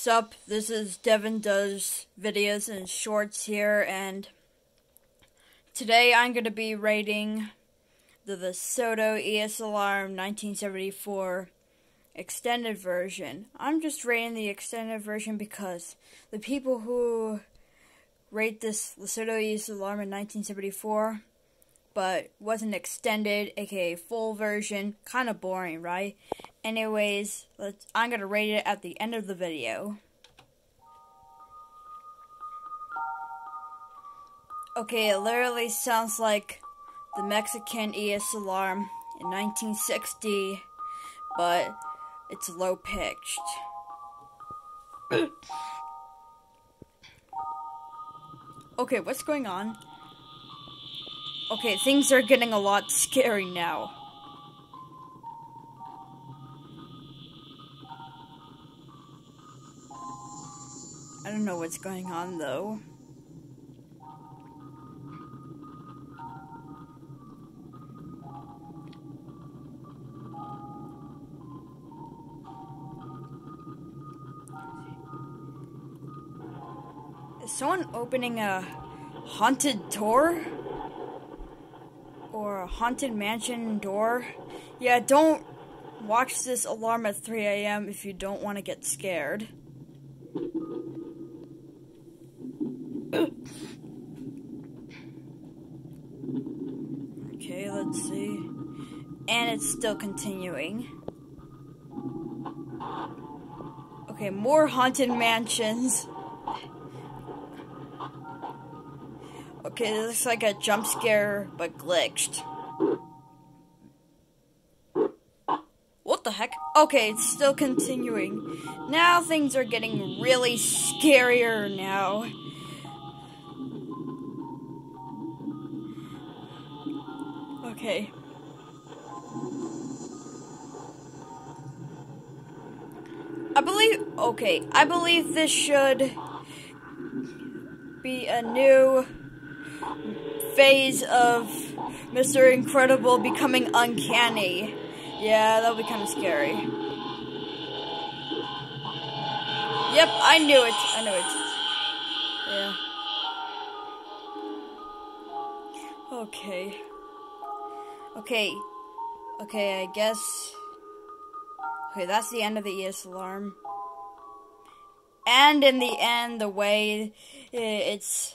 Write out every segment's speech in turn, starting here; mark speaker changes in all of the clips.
Speaker 1: Sup, this is Devin Does Videos and Shorts here, and today I'm going to be rating the Lesotho EAS Alarm 1974 extended version. I'm just rating the extended version because the people who rate this Lesotho EAS Alarm in 1974 but wasn't extended, aka full version, kind of boring, right? Anyways, I'm going to rate it at the end of the video. Okay, it literally sounds like the Mexican EAS alarm in 1960, but it's low-pitched. Okay, what's going on? Okay, things are getting a lot scary now. I don't know what's going on, though. Is someone opening a haunted door? Or a haunted mansion door? Yeah, don't watch this alarm at 3 a.m. if you don't want to get scared. Okay, let's see. And it's still continuing. Okay, more haunted mansions. Okay, this looks like a jump scare, but glitched. What the heck? Okay, it's still continuing. Now things are getting really scarier now. Okay. I believe this should be a new phase of Mr. Incredible becoming uncanny. Yeah, that'll be kind of scary. Yep, I knew it. Yeah. Okay, I guess. Okay, that's the end of the EAS alarm. And in the end, the way it's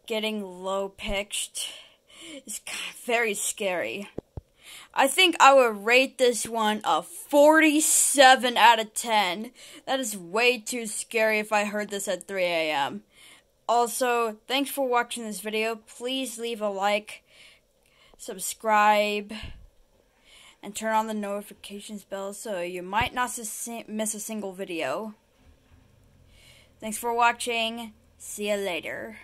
Speaker 1: getting low-pitched is very scary. I think I would rate this one a 47 out of 10. That is way too scary if I heard this at 3 a.m. Also, thanks for watching this video. Please leave a like, subscribe, and turn on the notifications bell so you might not miss a single video. Thanks for watching. See you later.